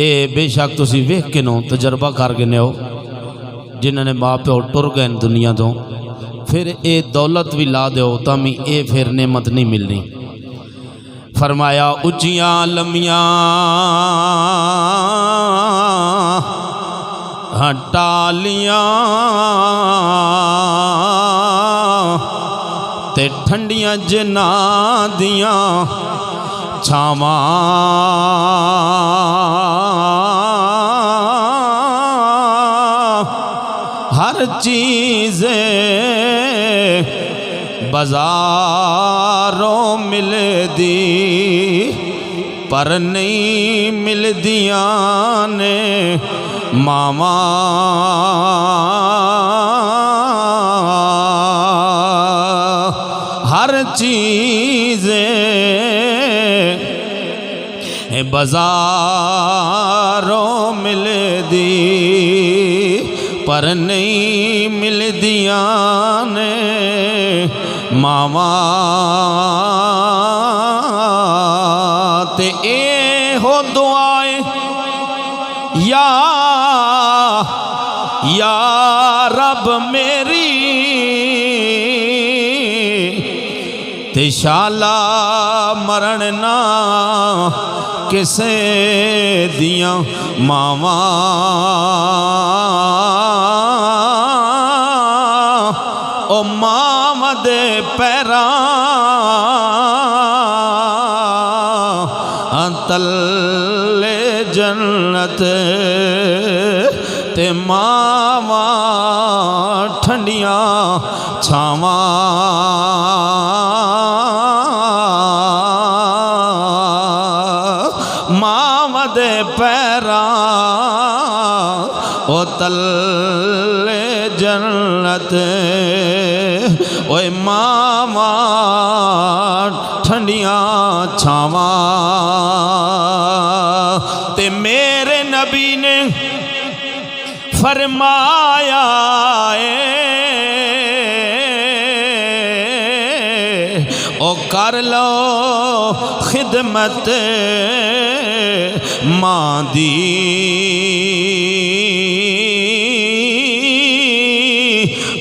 اے بے شک تسی ویکھ کے نو تجربہ کر گنے ہو جنہوں نے ماں پیو ٹر گئے دنیا تو پھر اے دولت بھی لا دیو تامی اے پھر نعمت نہیں ملنی فرمایا اچیاں لمیاں ٹالیاں تے ٹھنڈیاں جناں دیاں چھاواں ہر چیز بازاروں مل دی پر نہیں مل دیاں نے ماما ہر چیز بازاروں مل دی پر نہیں مل دیاں نے ماما تے اے ہو دعائے یا رب میری تے شالا مرن نہ کسے دیاں ماما او ماما دے پیراں تلے جنت تے ماما ٹھنڈیاں چھاواں ماما دے پیراں او تلے جنت اوے ماما ٹھنڈیاں چھاواں تے میرے نبی نے فرمایا او کر لو خدمت ماں دی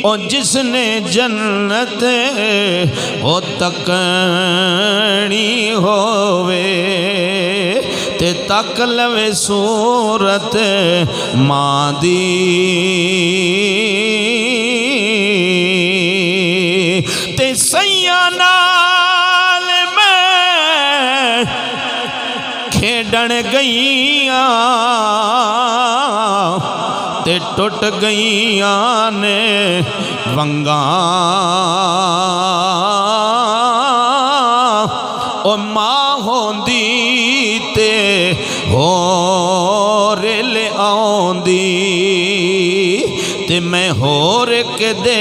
او جس نے جنت او تکنی ہووے تے تک لوے صورت ماں دی تے سیاں نال میں کھیڈن گئیاں تے ٹوٹ گئیاں نے ونگاں او ماں ہوندی تے ہور لے آوندی تے میں ہور کے دے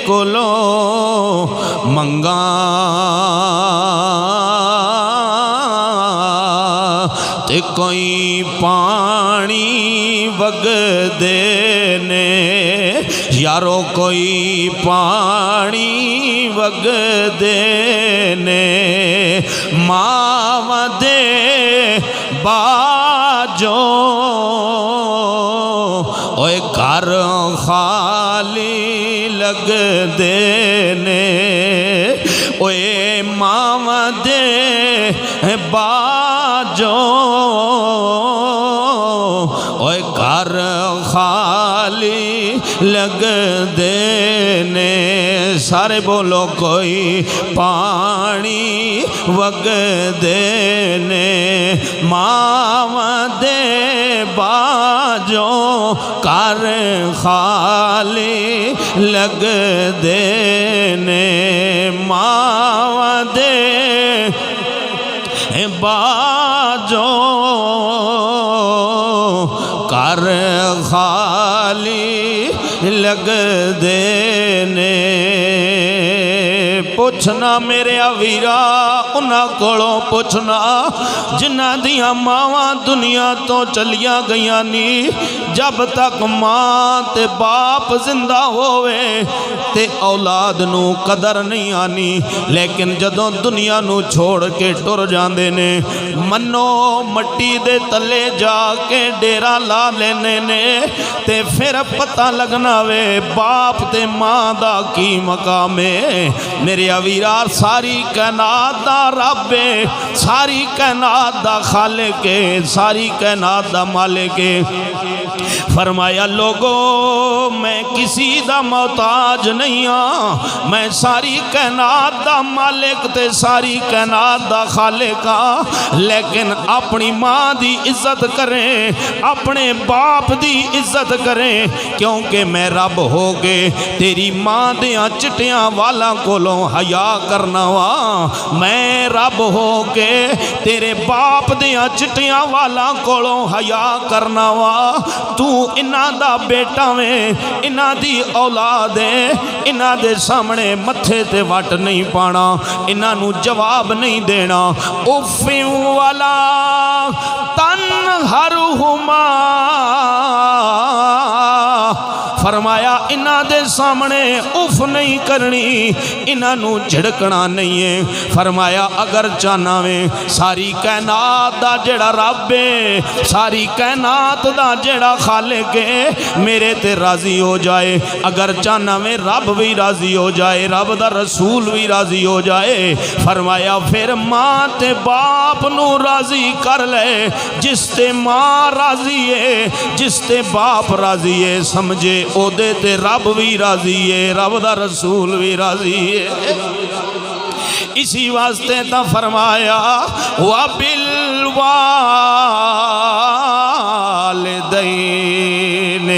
کولو منگاں تے کوئی پانی وگ دینے یارو کوئی پانی وگ دینے ماں دے باجو اوے گھر خالی لگ دینے اوے ماں دے باجو اوے گھر خالی لگ دینے سارے بولو کوئی پانی وگ دینے ماں دے باجو کر خالی لگ دینے ماں دے باجو کر خالی لگ دینے پوچھنا میرے ویرا انہاں کولوں پوچھنا جنہاں دیاں ماواں دنیا تو چلیاں گئیاں نی جب تک ماں تے باپ زندہ ہوئے تے اولاد نو قدر نہیں آنی لیکن جدوں دنیا نو چھوڑ کے ٹر جاندے نے منو مٹی دے تلے جا کے ڈیرا لا لینے نے تے پھر پتہ لگنا وے باپ تے ماں دا کی مقام ہے میرے اویرار ساری کائنات دا رب ہے ساری کائنات دا خالق ہے ساری کائنات دا مالک ہے فرمایا لوگو میں کسی دا محتاج نہیں ہاں میں ساری کائنات دا مالک تے ساری کائنات دا خالق ہاں لیکن اپنی ماں دی عزت کریں اپنے باپ دی عزت کریں کیونکہ میں رب ہو کے تیری ماں دیاں چٹیاں والا کولوں حیا کرنا وا میں رب ہو کے تیرے باپ دیاں چٹیاں والا کولوں حیا کرنا وا تو انہاں دا بیٹا میں انہاں دی اولاد ہے انہاں دے سامنے متھے تے وٹ نہیں پانا انہاں نو جواب نہیں دینا اف والا تنہرہما فرمایا انہاں دے سامنے اف نہیں کرنی انہاں نو جھڑکنا نہیں ہے فرمایا اگر چاہنا میں ساری کائنات دا جڑا رب ہے ساری کائنات دا جڑا خالق ہے میرے تے راضی ہو جائے اگر چاہنا میں رب بھی راضی ہو جائے رب دا رسول بھی راضی ہو جائے فرمایا پھر ماں تے باپ نو راضی کر لے جس تے ماں راضی ہے جس تے باپ راضی ہے سمجھے او دے تے رب بھی راضی ہے رب دا رسول بھی راضی ہے اسی واسطے تا فرمایا وَبِالْوَالِدَيْنِ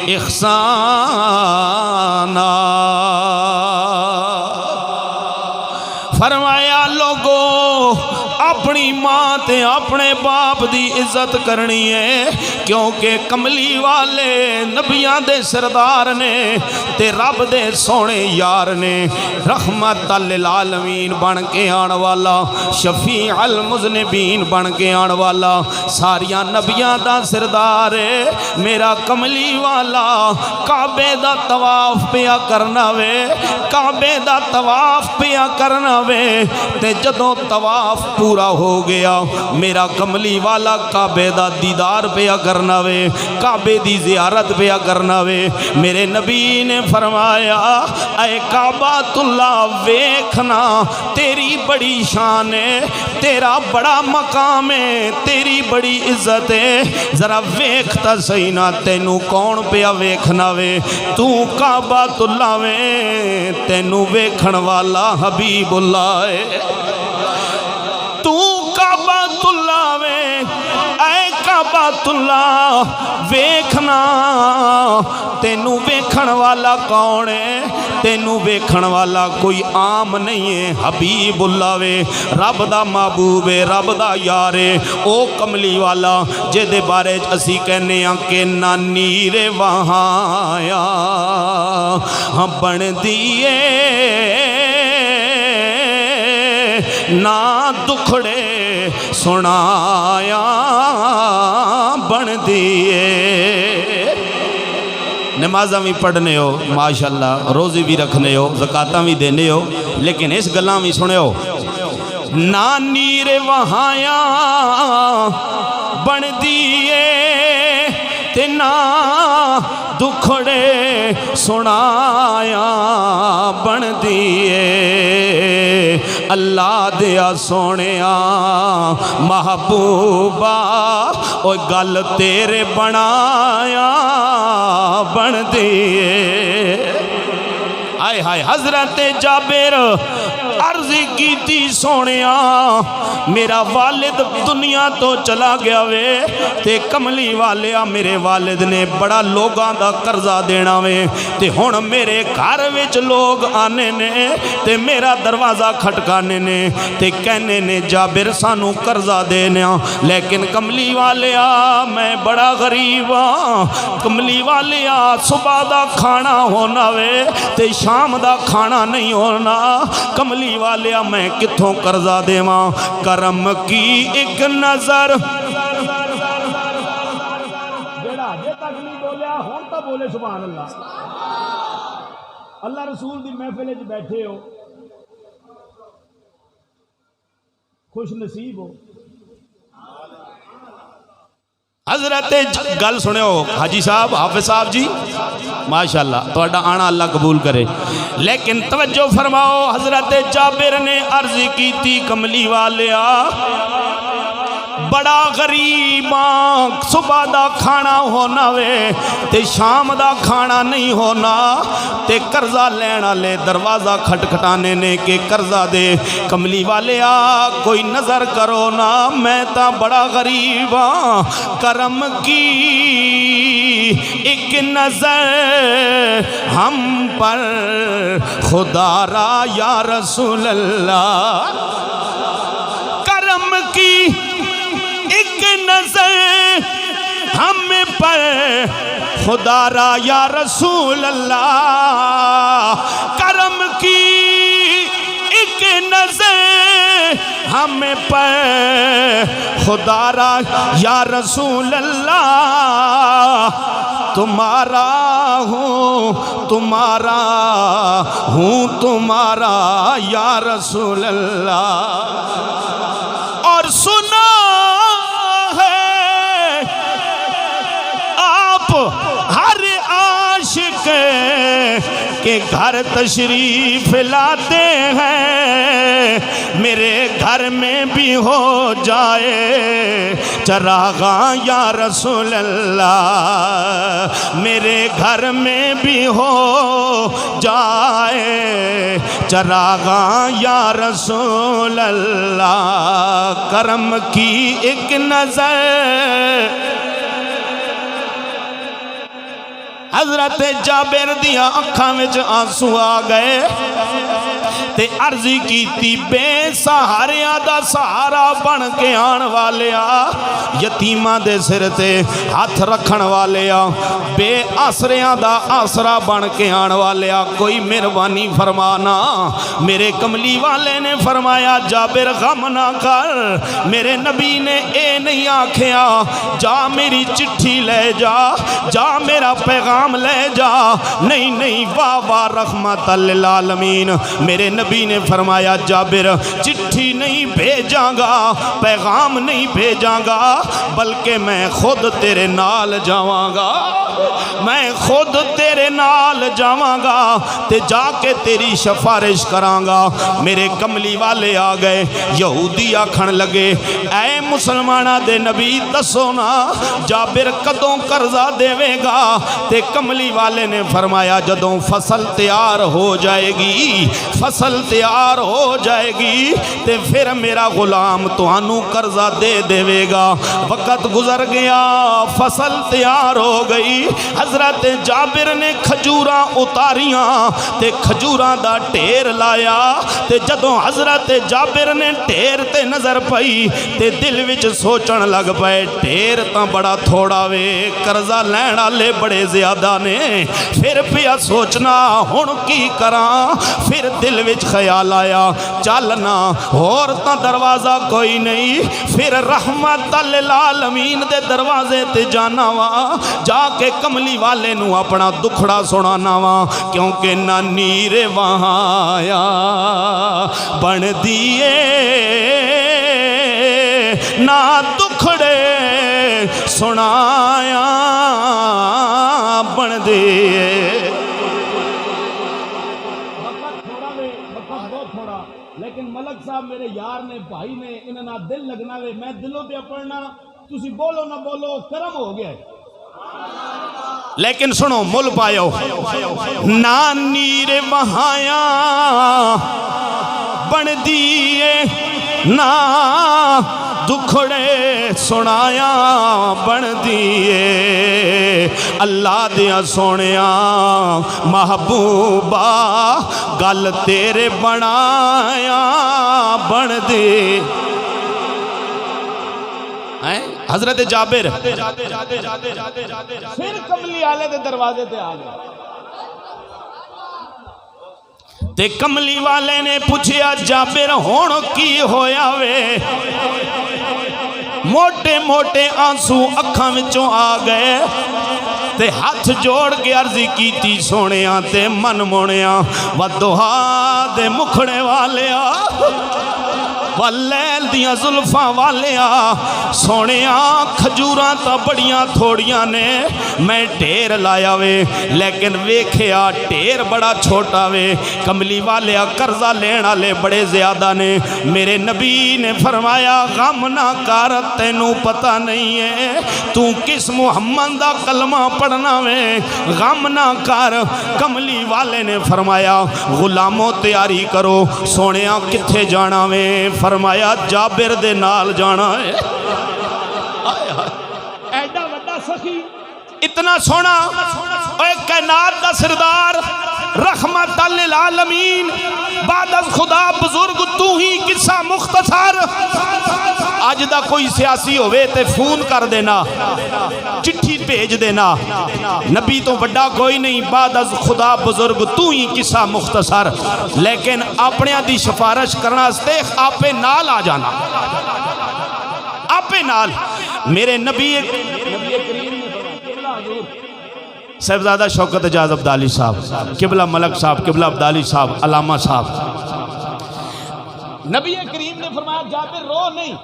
اِحْسَانًا فرمایا لوگو اپنی ماں تے اپنے باپ دی عزت کرنی ہے کیونکہ کملی والے نبیاں دے سردار نے تے رب دے سونے یار نے رحمت للعالمین بن کے آن والا شفیع المذنبین بن کے آن والا ساریاں نبیاں دا سردار ہے میرا کملی والا کعبے دا طواف پیا کرنا وے کعبے دا طواف پیا کرنا وے تے جدوں طواف پورا ہو گیا میرا کملی والا کعبے دا دیدار پیا کرنا وے کعبے دی زیارت پیا کرنا وے میرے نبی نے فرمایا اے کعبۃ اللہ ویکھنا تیری بڑی شان ہے تیرا بڑا مقام ہے تیری بڑی عزت ہے ذرا ویکھتا صحیح نہ تینوں کون پیا ویکھنا وے تو کعبۃ اللہ وے تینوں ویکھن والا حبیب اللہ ہے تو کعبۃ اللہ وے اے کعبۃ اللہ ویکھنا تینوں ویکھن والا کون ہے تینوں ویکھن والا کوئی عام نہیں ہے حبیب اللہ وے رب دا محبوب ہے رب دا یار ہے او کملی والا جے دے بارے اسی کہنے ہاں کہ نہ نیرے وہاں آیا ہاں بن دیئے نہ دکھڑے سنایا بن دیئے نمازاں بھی پڑھنے ہو ماشاءاللہ روزی بھی رکھنے ہو زکاتاں بھی دینے ہو لیکن اس گلاں بھی سنے ہو نہ نیر وہایا بن دیئے تے نہ دکھڑے سنایا بن دیئے اللہ دیا سونیا محبوبہ اوہ گل تیرے بنایا بن دیئے آئے ہائے حضرت جابر عرضی کی تھی سونیا میرا والد دنیا تو چلا گیا وے تے کملی والیا میرے والد نے بڑا لوگاں دا قرضہ دینا وے تے ہون میرے گھر وچ لوگ آنے نے تے میرا دروازہ کھٹکانے نے تے کہنے نے جابر سانو قرضہ دینا لیکن کملی والیا میں بڑا غریب ہاں کملی والیا صبح دا کھانا ہونا وے تے شام دا کھانا نہیں ہونا کملی کملی والیا میں کتھوں قرضہ دیواں، کرم کی ایک نظر جیڑا اجے تک نہیں بولیا ہن تو بولے سبحان اللہ۔ اللہ رسول دی محفل وچ بیٹھے ہو، خوش نصیب ہو۔ حضرت گل سنو حاجی صاحب، حافظ صاحب جی ماشاءاللہ تہاڈا آنا اللہ قبول کرے، لیکن توجہ فرماؤ، حضرت جابر نے عرض کی تھی کملی والیا بڑا غریباں، صبح دا کھانا ہونا وے تے شام دا کھانا نہیں ہونا، تے قرضہ لینا لے دروازہ کھٹکھٹانے نے کہ قرضہ دے، کملی والے کوئی نظر کرو نا، میں تا بڑا غریباں، کرم کی ایک نظر ہم پر خدا را یا رسول اللہ، کرم کی ایک نظر ہم پر خدا را یا رسول اللہ، کرم کی ایک نظر ہم پر خدا را یا رسول اللہ، تمہارا ہوں تمہارا یا رسول اللہ، اور سنا ہر عاشق کے گھر تشریف لاتے ہیں، میرے گھر میں بھی ہو جائے چراغاں یا رسول اللہ، میرے گھر میں بھی ہو جائے چراغاں یا رسول اللہ، کرم کی ایک نظر۔ حضرت جابر دیاں اکھاں وچ آنسو آ گئے تے عرضی کیتی بے سہاریاں دا سہارا بن کے آن والیا، یتیماں دے سر تے ہاتھ رکھن والیا، بے آسریاں دا آسرا بن کے آن والیا، کوئی مہربانی فرمانا۔ میرے کملی والے نے فرمایا جابر غم نہ کر، میرے نبی نے اے نہیں آکھیا جا میری چٹھی لے جا، جا میرا پیغام لے جا، نہیں نہیں، واہ واہ رحمت للعالمین، میرے نبی نے فرمایا جابر چٹھی نہیں بھیجاں گا، پیغام نہیں بھیجاں گا، بلکہ میں خود تیرے نال جاواں گا، میں خود تیرے نال جاواں گا تے جا کے تیری سفارش کراں گا۔ میرے کملی والے آ گئے، یہودی آکھن لگے اے مسلمانہ دے نبی دسو نا جابر کدوں قرضہ دیوے گا، تے کملی والے نے فرمایا جدوں فصل تیار ہو جائے گی، فصل تیار ہو جائے گی تے پھر میرا غلام تانوں قرضہ دے دے گا۔ وقت گزر گیا، فصل تیار ہو گئی، حضرت جابر نے کھجوراں اتاریاں تے کھجوراں دا ٹھیر لایا، تے جدوں حضرت جابر نے ٹھیر تے نظر پئی تے دل وچ سوچن لگ پئے ٹھیر تاں بڑا تھوڑا وے، قرضہ لین والے بڑے زیادہ نے، پھر پیا سوچنا ہن کی کراں، پھر دل وچ خیال آیا چلنا اور تاں دروازہ کوئی نہیں، پھر رحمت للعالمین دے دروازے تے جانا وا، جا کے کملی والے نو اپنا دکھڑا سنانا وا، کیونکہ نہ نیر وہاں آیا بن دیے نہ دکھڑے سنایا بن دیے۔ لیکن ملک صاحب میرے یار نے، بھائی نے، انہاں دل لگنا وے، میں دلوں پہ پڑھنا، تسی بولو نہ بولو کرم ہو گیا ہے۔ لیکن سنو مل پایو نہ نیر وہایا بن دیے نہ دکھڑے سنایا بن دیے، اللہ دیا سونیا محبوبہ گل تیرے بنایا بن دی۔ حضرت جابر پھر کملی والے دے دروازے تے آ گئے، تے کملی والے نے پوچھیا جابر ہون کی ہویا وے؟ موٹے موٹے آنسو اکھاں وچوں آ گئے تے ہاتھ جوڑ کے عرضی کیتی سونیاں تے من مونیاں ودہا دے مکھڑے والیا واللیل دیاں زلفاں والیا سونیاں کھجوراں تا بڑیاں تھوڑیاں نے میں ڈھیر لایا وے لیکن ویکھیا ڈھیر بڑا چھوٹا وے کملی والیا قرضہ لینا لے بڑے زیادہ نے میرے نبی نے فرمایا غم نہ کر تینوں پتہ نہیں ہے تو کس محمد دا کلمہ پڑھنا وے غم نہ کر کملی والے نے فرمایا غلاموں تیاری کرو سونیاں کتھے جانا وے فرمایا جابر دے نال جانا ہے ایڈا وڈا سخی اتنا سونا اے کائنات دا سردار رحمت للعالمین بعد از خدا بزرگ تو ہی قصہ مختصر آج دا کوئی سیاسی ہوئے تے فون کر دینا چٹھی بھیج دینا نبی تو بڑا کوئی نہیں بعد از خدا بزرگ تو ہی قصہ مختصر لیکن اپنے دی سفارش کرنا ستے آپے نال آ جانا آپے نال میرے نبی کریم صاحبزادہ شوکت اجاز عبدالی صاحب قبلہ ملک صاحب قبلہ عبدالی صاحب علامہ صاحب نبی کریم نے فرمایا جابر رو نہیں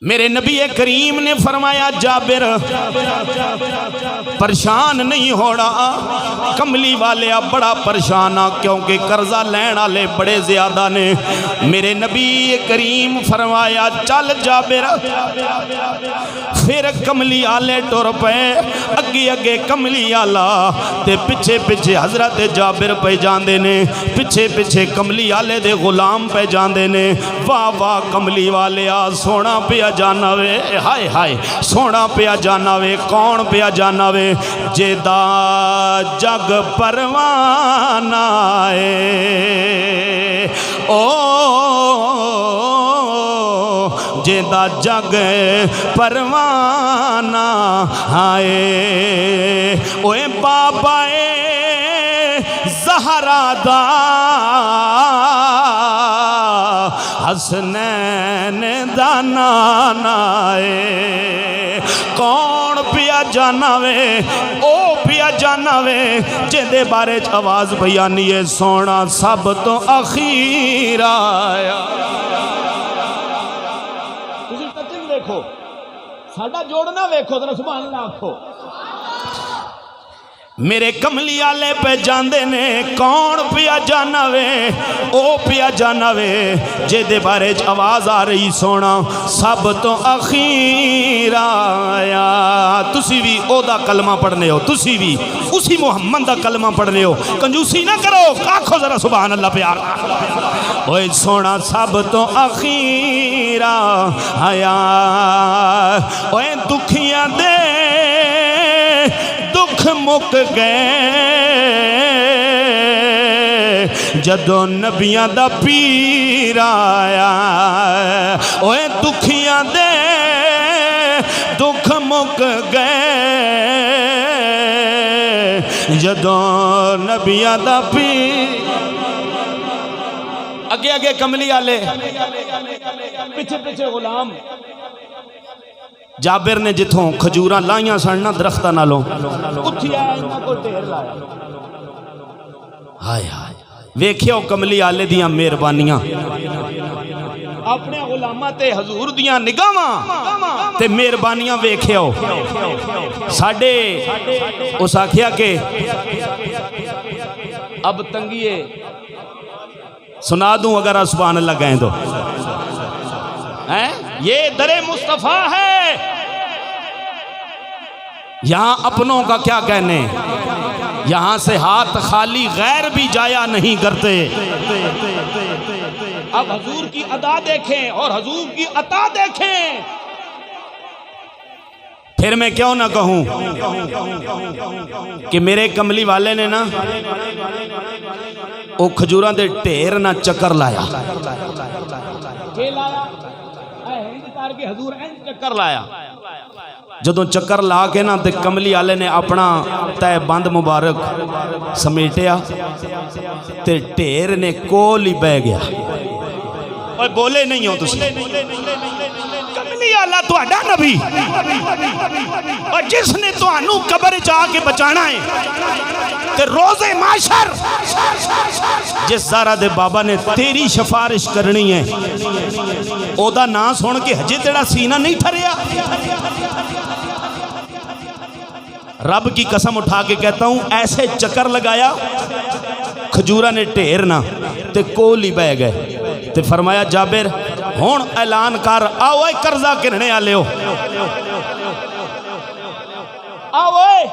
میرے نبی کریم نے فرمایا جابر پریشان نہیں ہونا کملی والے بڑا پریشان کیونکہ قرضہ لینا لے بڑے زیادہ نے میرے نبی کریم فرمایا چل جابر پھر کملی آلے ٹور پہ اگے اگے کملی آلہ تے پچھے پچھے حضرت جابر پہ جاندے نے پچھے پچھے کملی آلے دے غلام پہ جاندے نے واہ واہ کملی والے سونا پیا جانا وے ہائے ہائے سونا پیا جانا وے کون پیا جانا وے جیدہ جگ پروانہ ہے او جیدہ جگ پروانہ آئے اوے بابا زہرا دا حسنین دا نانا ہے کون پیا جانا وے او پیا جانا وے جیدے بارے آواز بیانی ہے سونا سب تو اخیر آیا تسی ٹچنگ دیکھو ساڑھا جوڑنا ویکھو ذرا سبحان اللہ آکھو میرے کملی آلے پہ جاندے نے کون پیا جانا وے او پیا جانا وے جے دے بارے آواز آ رہی سونا سب تو اخیر آیا تسی بھی او دا کلمہ پڑھنے ہو تسی بھی اسی محمد دا کلمہ پڑھنے ہو کنجوسی نہ کرو آنکھو ذرا سبحان اللہ پیار اوہ سونا سب تو اخیر آیا اوہ دکھیاں دے دکھ مک گئے جدو نبیاں دا پیر آیا اوے دکھیاں دے دکھ مک گئے جدو نبیاں دا پیر اگے اگے کملی آلے پیچھے پیچھے غلام جابر نے جتھوں کھجوراں لائیاں سڑنا درختہ نالوں اٹھیا انہاں کو ڈھیر لایا ہائے ہائے ویکھیو کملی آلے دیاں مہربانیاں اپنے غلامہ تے حضور دیاں نگاہاں تے مہربانیاں ویکھیو ساڑھے اس آکھیا کہ اب تنگیے سنا دوں اگر سبحان اللہ گئیں دو یہ در مصطفیٰ ہے یہاں اپنوں کا کیا کہنے یہاں سے ہاتھ خالی غیر بھی جایا نہیں کرتے اب حضور کی ادا دیکھیں اور حضور کی عطا دیکھیں پھر میں کیوں نہ کہوں کہ میرے کملی والے نے نا وہ کھجوراں دے ٹھیر نہ چکر لایا کہ لایا اے ہند تار کے حضور این چکر لایا جدوں چکر لا کے نا تے کملی والے نے اپنا تہ بند مبارک سمیٹیا تے ڈھیر نے کول ہی بہ گیا. اوے بولے نہیں ہو تسی. کملی والا تہاڈا نبی اور جس نے تہانوں قبر چ آ کے بچانا ہے تے روز محشر جس زارا دے بابا نے تیری سفارش کرنی ہے او دا نام سن کے ہجے تیرا سینہ نہیں ٹھریا. رب کی قسم اٹھا کے کہتا ہوں ایسے چکر لگایا کھجورا نے ڈھیر نہ تے کول ہی بہ گئے. تے فرمایا جابر ہون اعلان کر آؤ اے قرضہ گننے والے ہو, آؤ اے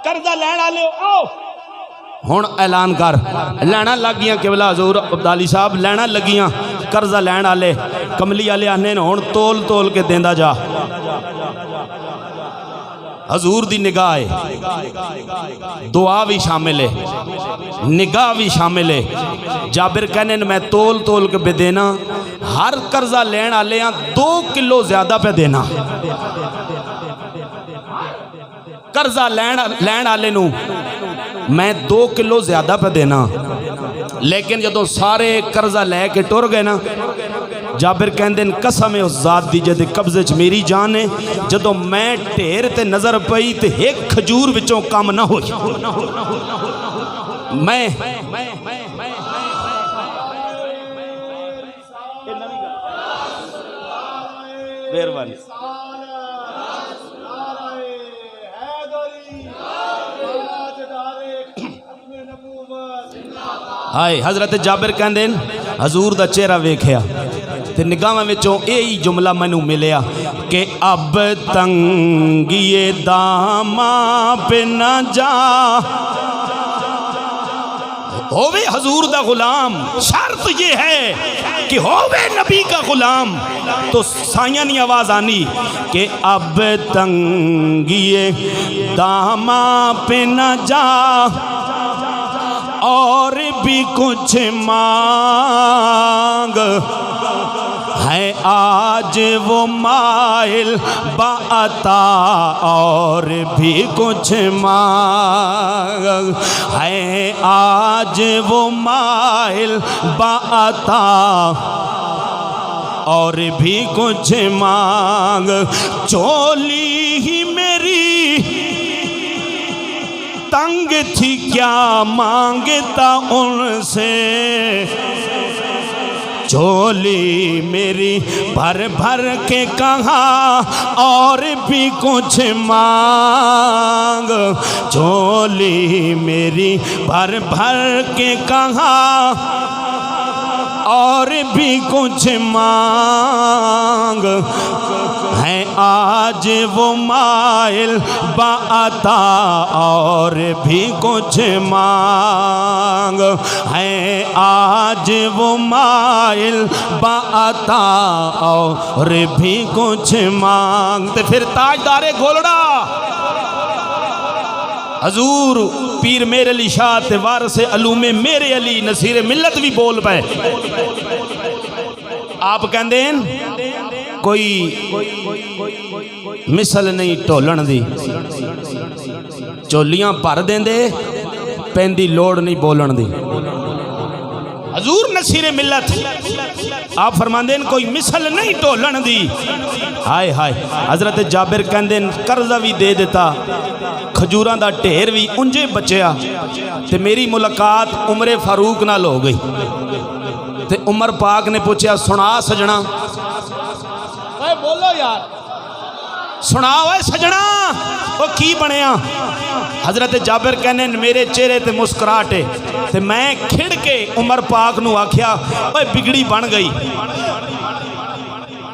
قرضہ لین والے ہو, آؤ ہون اعلان کر. لینا لگ گیاں قبلہ حضور عبدالی صاحب لینا لگیاں قرضہ لین والے. کملی والے آنے ہون تول تول کے دیندا جا. حضور دی نگاہ ہے, دعا بھی شامل ہے, نگاہ بھی شامل ہے. جابر کہنے میں تول تول کے پہ دینا, ہر قرضہ لین والے 2 کلو زیادہ پہ دینا. قرضہ لین والے نو میں 2 کلو زیادہ پہ دینا. لیکن جدوں سارے قرضہ لے کے ٹر گئے نا, جابر کہندے قسم ہے اس ذات دی جدے قبضے چ میری جان ہے, جدوں میں ڈھیر تے نظر پئی تے ایک کھجور وچوں کم نہ ہوئی. میں مہربانی ہائے. حضرت جابر کہندے حضور دا چہرہ ویکھیا تے نگاہاں وچوں یہی جملہ مینوں ملیا کہ اب تنگی داماں پہ نہ جا. ہووے حضور دا غلام, شرط یہ ہے کہ ہووے نبی کا غلام. تو سائیاں نی آواز آنی کہ اب تنگی داماں پہ نہ جا اور بھی کچھ مانگ ہے آج وہ مائل بعطا. اور بھی کچھ مانگ ہے آج وہ مائل بعطا. اور بھی کچھ مانگ چولی ہی میری تنگ تھی کیا مانگتا ان سے. چولی میری بھر بھر کے کہاں اور بھی کچھ مانگ. چولی میری بھر بھر کے کہاں اور بھی کچھ مانگ ہے آج وہ مائل بعطا. اور بھی کچھ مانگ ہے آج وہ مائل بعطا. اور بھی کچھ مانگ. تے پھر تاجدار گولڑا حضور پیر میرے علی شاہ تے وارث علوم میرے علی نصیر ملت بھی بول پے. آپ کہندے کوئی مثل نہیں ٹولن دی, چولیاں بھر دیندے پیندی لوڑ نہیں بولن دی. حضور نصیر ملت آپ فرماندے کوئی مثل نہیں ٹولن دی. ہائے ہائے. حضرت جابر کہندے قرضہ بھی دے دیتا, کھجوراں دا ڈھیر بھی انجے بچیا تے میری ملاقات عمر فاروق نال ہو گئی. تے عمر پاک نے پوچھا سنا سجنا, اے بولو یار سنا اے سجنا او کی بنیا. حضرت جابر کہنے میرے چہرے تے مسکراہٹ تے میں کھڑ کے عمر پاک نو آکھیا اوے بگڑی بن گئی,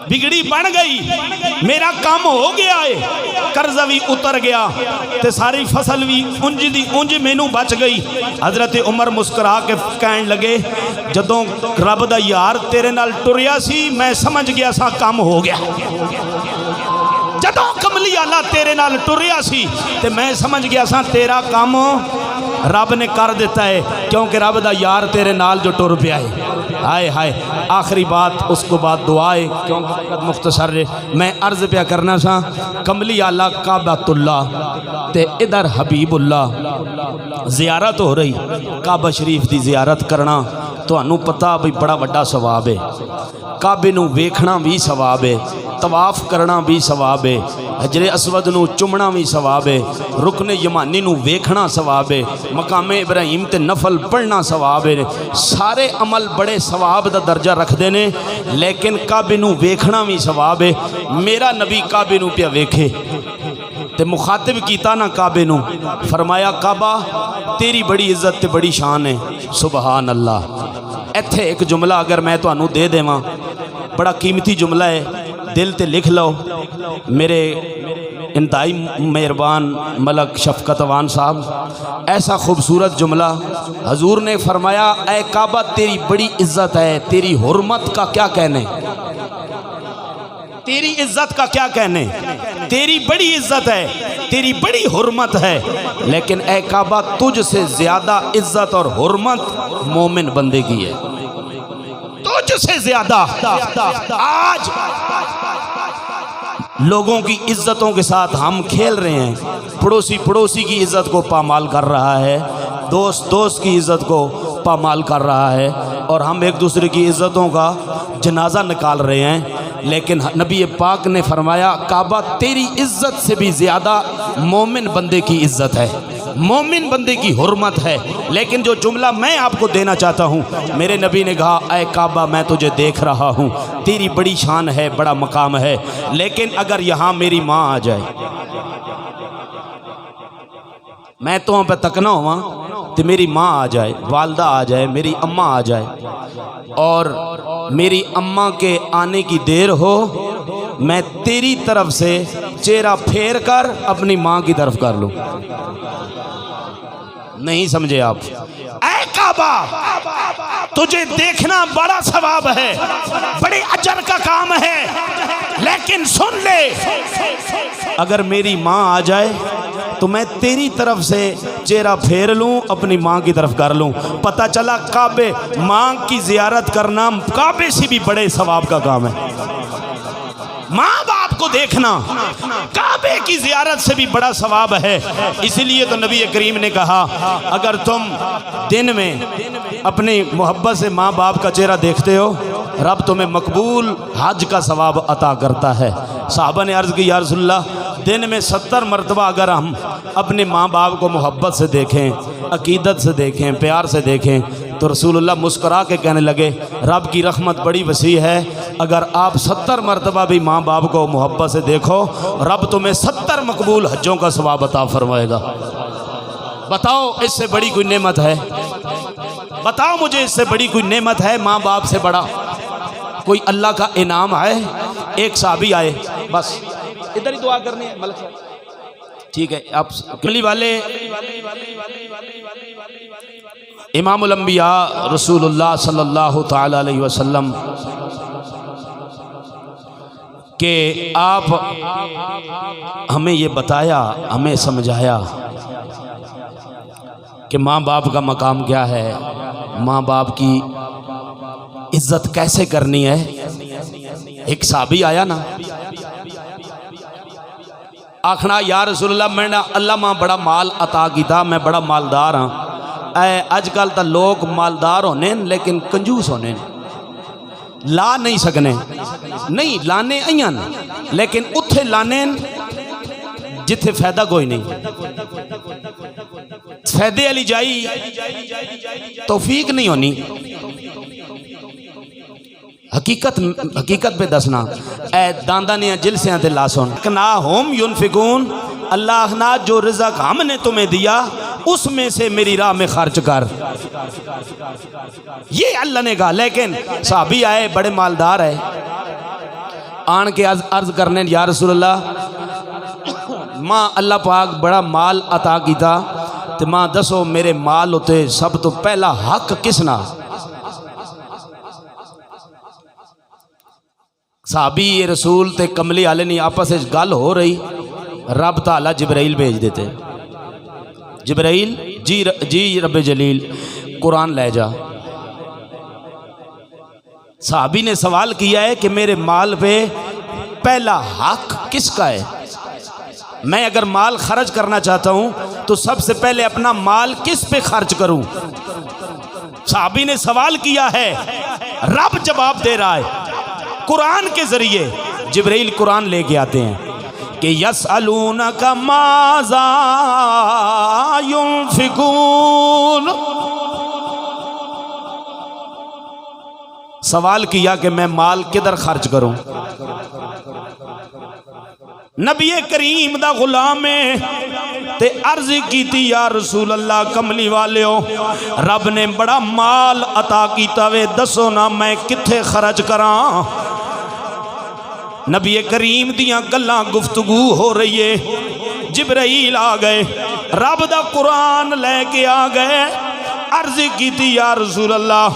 بگڑی بن گئی, میرا کام ہو گیا ہے, قرضہ بھی اتر گیا تے ساری فصل بھی انج دی انج مینوں بچ گئی. حضرت عمر مسکرا کے کہن لگے جدوں رب دا یار تیرے نال ٹریا سی میں سمجھ گیا سا کام ہو گیا. جدوں کملی والا تیرے نال ٹریا سی تے میں سمجھ گیا سا تیرا کام رب نے کر دیتا ہے, کیونکہ رب دا یار تیرے نال جو ٹر پیا ہے. ہائے ہائے آخری بات اس کو بعد دعائے کیونکہ وقت مختصر ہے میں عرض پہ کرنا سا کملی آلہ کعبۃ اللہ تے ادھر حبیب اللہ زیارت ہو رہی کعبہ شریف دی زیارت کرنا تو انہوں پتہ بھی بڑا بڑا ثواب ہے کعبے نو ویکھنا بھی ثواب ہے طواف کرنا بھی ثواب ہے حجر اسود نو چمنا بھی ثواب ہے رکن یمانی نو ویکھنا ثواب ہے مقام ابراہیم تے نفل پڑھنا ثواب ہے سارے عمل بڑے ثواب دا درجہ رکھ دینے لیکن کعبے نو ویکھنا بھی ثواب ہے میرا نبی کعبے نو پیا ویکھے تے مخاطب کیتا نا کعبے نو فرمایا کعبہ تیری بڑی عزت تے بڑی شان ہے سبحان اللہ ایتھے ایک جملہ اگر میں تو انہوں دے دیواں بڑا قیمتی جملہ ہے دل تے لکھ لو میرے انتہائی مہربان ملک شفقت وان صاحب ایسا خوبصورت جملہ حضور نے فرمایا اے کعبہ تیری بڑی عزت ہے تیری حرمت کا کیا کہنے تیری عزت کا کیا کہنے تیری بڑی عزت ہے تیری بڑی حرمت ہے لیکن اے کعبہ تجھ سے زیادہ عزت اور حرمت مومن بندے کی ہے تجھ سے زیادہ آج لوگوں کی عزتوں کے ساتھ ہم کھیل رہے ہیں پڑوسی کی عزت کو پامال کر رہا ہے دوست کی عزت کو پامال کر رہا ہے اور ہم ایک دوسرے کی عزتوں کا جنازہ نکال رہے ہیں لیکن نبی پاک نے فرمایا کعبہ تیری عزت سے بھی زیادہ مومن بندے کی عزت ہے مومن بندے کی حرمت ہے لیکن جو جملہ میں آپ کو دینا چاہتا ہوں میرے نبی نے کہا اے کعبہ میں تجھے دیکھ رہا ہوں تیری بڑی شان ہے بڑا مقام ہے لیکن اگر یہاں میری ماں آ جائے میں تو وہاں پہ تکنا ہوا تو میری ماں آ جائے والدہ آ جائے میری اماں آ جائے اور میری اماں کے آنے کی دیر ہو میں تیری طرف سے چہرہ پھیر کر اپنی ماں کی طرف کر لوں نہیں سمجھے آپ اے کعبہ تجھے دیکھنا بڑا ثواب ہے بڑے اجر کا کام ہے لیکن سن لے اگر میری ماں آ جائے تو میں تیری طرف سے چہرہ پھیر لوں اپنی ماں کی طرف کر لوں پتہ چلا کعبے ماں کی زیارت کرنا کعبے سے بھی بڑے ثواب کا کام ہے ماں باپ کو دیکھنا کعبے کی زیارت سے بھی بڑا ثواب ہے اسی لیے تو نبی کریم نے کہا اگر تم دن میں اپنی محبت سے ماں باپ کا چہرہ دیکھتے ہو رب تمہیں مقبول حج کا ثواب عطا کرتا ہے صحابہ نے عرض کی یا رسول اللہ دن میں 70 مرتبہ اگر ہم اپنے ماں باپ کو محبت سے دیکھیں عقیدت سے دیکھیں پیار سے دیکھیں تو رسول اللہ مسکرا کے کہنے لگے رب کی رحمت بڑی وسیع ہے اگر آپ 70 مرتبہ بھی ماں باپ کو محبت سے دیکھو رب تمہیں 70 مقبول حجوں کا ثواب عطا فرمائے گا بتاؤ اس سے بڑی کوئی نعمت ہے بتاؤ مجھے اس سے بڑی کوئی نعمت ہے ماں باپ سے بڑا کوئی اللہ کا انعام ہے ایک صحابی آئے بس ادھر ہی دعا کرنی ہے ملک صاحب ٹھیک ہے آپ کملی والے امام الانبیاء رسول اللہ صلی اللہ تعالی علیہ وسلم کہ آپ ہمیں یہ بتایا ہمیں سمجھایا کہ ماں باپ کا مقام کیا ہے ماں باپ کی عزت کیسے کرنی ہے ایک صحابی آیا نا آخنا یا رسول اللہ میں نے اللہ ماں بڑا مال عطا کیتا میں بڑا مالدار ہاں اے اج کل تا لوگ مالدار ہونے لیکن کنجوس ہونے لا نہیں سکنے نہیں لانے آئیاں لیکن اتھے لانے جتھے فائدہ کوئی نہیں فائدے علی جائی توفیق نہیں ہونی حقیقت پہ دسنا اے داندانیاں جلسیاں تے لاسون کنا ہوم ینفقون اللہ نا جو رزق ہم نے تمہیں دیا اس میں سے میری راہ میں خرچ کر یہ اللہ نے کہا لیکن صحابی آئے بڑے مالدار ہے آن کے عرض کرنے یا رسول اللہ ماں اللہ پاک بڑا مال عطا کیتا تو ماں دسو میرے مال ہوتے سب تو پہلا حق کسنا صحابی رسول تے کملی والے نہیں آپس میں گل ہو رہی رب تعالیٰ جبرائیل بھیج دیتے جبرائیل جی رب جلیل قرآن لے جا صحابی نے سوال کیا ہے کہ میرے مال پہ پہلا حق کس کا ہے؟ میں اگر مال خرچ کرنا چاہتا ہوں تو سب سے پہلے اپنا مال کس پہ خرچ کروں؟ صحابی نے سوال کیا ہے، رب جواب دے رہا ہے قرآن کے ذریعے۔ جبرائیل قرآن لے کے آتے ہیں کہ یسألونک ماذا ينفقون، سوال کیا کہ میں مال کدھر خرچ کروں۔ نبی کریم دا غلام تے عرض کیتی یا رسول اللہ کملی والیو، رب نے بڑا مال عطا کیتا وے، دسو نا میں کتھے خرچ کراں۔ نبی کریم دیاں گلاں گفتگو ہو رہی ہے، جبرائیل آ گئے، رب دا قرآن لے کے آ گئے، عرض کیتی یا رسول اللہ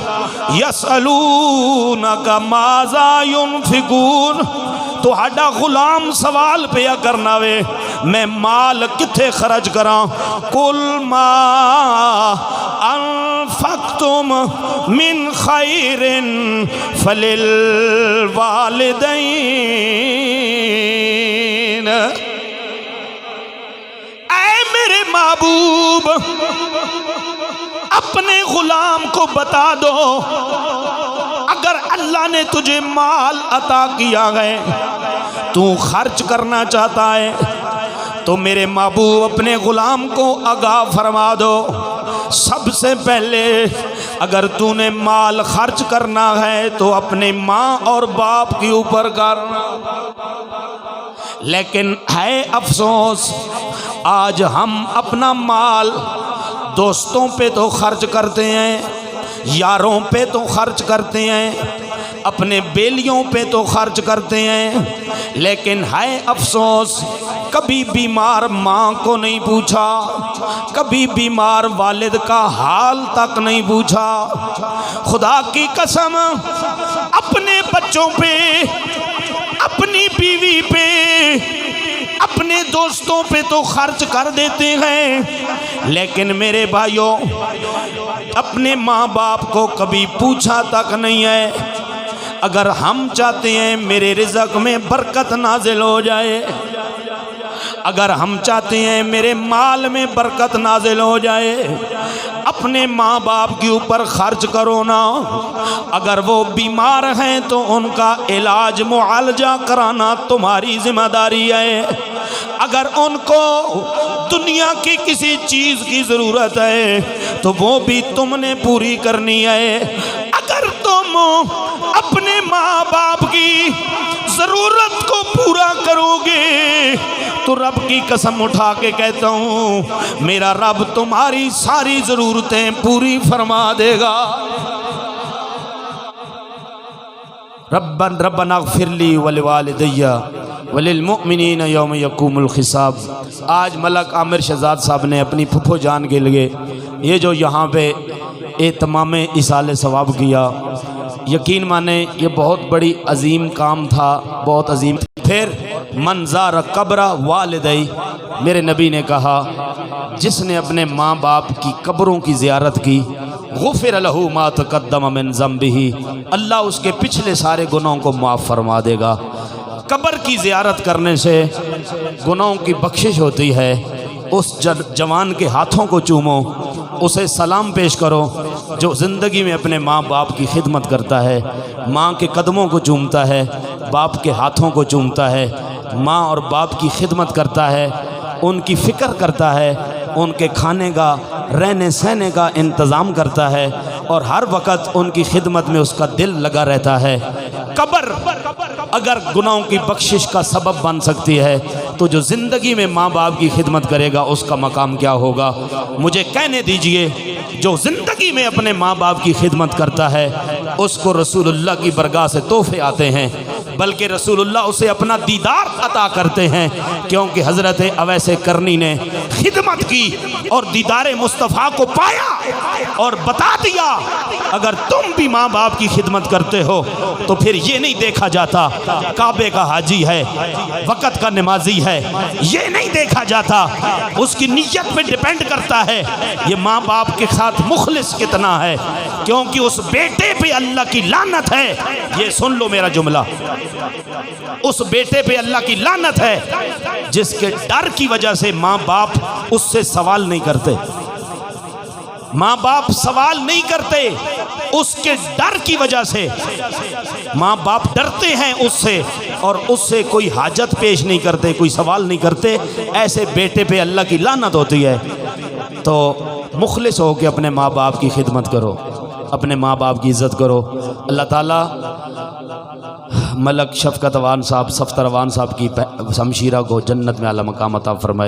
یسألونک ماذا ينفقون، تو ہڈا غلام سوال پیا کرنا وے میں مال کتھے خرچ کراں۔ قل ما انفقتم من خیر فللوالدین، اے میرے محبوب اپنے غلام کو بتا دو، اگر اللہ نے تجھے مال عطا کیا ہے تو خرچ کرنا چاہتا ہے تو میرے محبوب اپنے غلام کو آگاہ فرما دو، سب سے پہلے اگر تو نے مال خرچ کرنا ہے تو اپنے ماں اور باپ کے اوپر کرنا۔ لیکن ہے افسوس آج ہم اپنا مال دوستوں پہ تو خرچ کرتے ہیں، یاروں پہ تو خرچ کرتے ہیں، اپنے بیلیوں پہ تو خرچ کرتے ہیں، لیکن ہے افسوس کبھی بیمار ماں کو نہیں پوچھا، کبھی بیمار والد کا حال تک نہیں پوچھا۔ خدا کی قسم اپنے بچوں پہ، اپنی بیوی پہ، اپنے دوستوں پہ تو خرچ کر دیتے ہیں، لیکن میرے بھائیوں اپنے ماں باپ کو کبھی پوچھا تک نہیں ہے۔ اگر ہم چاہتے ہیں میرے رزق میں برکت نازل ہو جائے، اگر ہم چاہتے ہیں میرے مال میں برکت نازل ہو جائے، اپنے ماں باپ کے اوپر خرچ کرو نا۔ اگر وہ بیمار ہیں تو ان کا علاج معالجہ کرانا تمہاری ذمہ داری ہے۔ اگر ان کو دنیا کی کسی چیز کی ضرورت ہے تو وہ بھی تم نے پوری کرنی ہے۔ اگر تم اپنے ماں باپ کی ضرورت کو پورا کرو گے تو رب کی قسم اٹھا کے کہتا ہوں میرا رب تمہاری ساری ضرورتیں پوری فرما دے گا۔ ربنا اغفر لی ولوالدی وللمؤمنین یوم یقوم الحساب۔ آج ملک عامر شہزاد صاحب نے اپنی پھپھو جان کے لیے یہ جو یہاں پہ اہتمام ایصال ثواب کیا، یقین مانے یہ بہت بڑی عظیم کام تھا، بہت عظیم۔ پھر من زار قبر والدی، میرے نبی نے کہا جس نے اپنے ماں باپ کی قبروں کی زیارت کی غفر لہ ما تقدم من ذنبہ، اللہ اس کے پچھلے سارے گناہوں کو معاف فرما دے گا۔ قبر کی زیارت کرنے سے گناہوں کی بخشش ہوتی ہے۔ اس جوان کے ہاتھوں کو چومو، اسے سلام پیش کرو جو زندگی میں اپنے ماں باپ کی خدمت کرتا ہے، ماں کے قدموں کو چومتا ہے، باپ کے ہاتھوں کو چومتا ہے، ماں اور باپ کی خدمت کرتا ہے، ان کی فکر کرتا ہے، ان کے کھانے کا رہنے سہنے کا انتظام کرتا ہے، اور ہر وقت ان کی خدمت میں اس کا دل لگا رہتا ہے۔ قبر اگر گناہوں کی بخشش کا سبب بن سکتی ہے تو جو زندگی میں ماں باپ کی خدمت کرے گا اس کا مقام کیا ہوگا؟ مجھے کہنے دیجئے جو زندگی میں اپنے ماں باپ کی خدمت کرتا ہے اس کو رسول اللہ کی برگاہ سے تحفے آتے ہیں۔ بلکہ رسول اللہ اسے اپنا دیدار عطا کرتے ہیں، کیونکہ حضرت اویس کرنی نے خدمت کی اور دیدار مصطفیٰ کو پایا اور بتا دیا اگر تم بھی ماں باپ کی خدمت کرتے ہو تو پھر یہ نہیں دیکھا جاتا کعبے کا حاجی ہے، وقت کا نمازی ہے، یہ نہیں دیکھا جاتا، اس کی نیت پہ ڈیپینڈ کرتا ہے یہ ماں باپ کے ساتھ مخلص کتنا ہے، کیونکہ اس بیٹے پہ اللہ کی لعنت ہے۔ یہ سن لو میرا جملہ، اس بیٹے پہ اللہ کی لعنت ہے جس کے ڈر کی وجہ سے ماں باپ اس سے سوال نہیں کرتے، ماں باپ سوال نہیں کرتے اس کے ڈر کی وجہ سے، ماں باپ ڈرتے ہیں اس سے اور اس سے کوئی حاجت پیش نہیں کرتے، کوئی سوال نہیں کرتے، ایسے بیٹے پہ اللہ کی لعنت ہوتی ہے۔ تو مخلص ہو کے اپنے ماں باپ کی خدمت کرو، اپنے ماں باپ کی عزت کرو۔ اللہ تعالیٰ ملک شفقت اوان صاحب، صفدر اوان صاحب کی ہمشیرہ کو جنت میں اعلیٰ مقام عطا فرمائے۔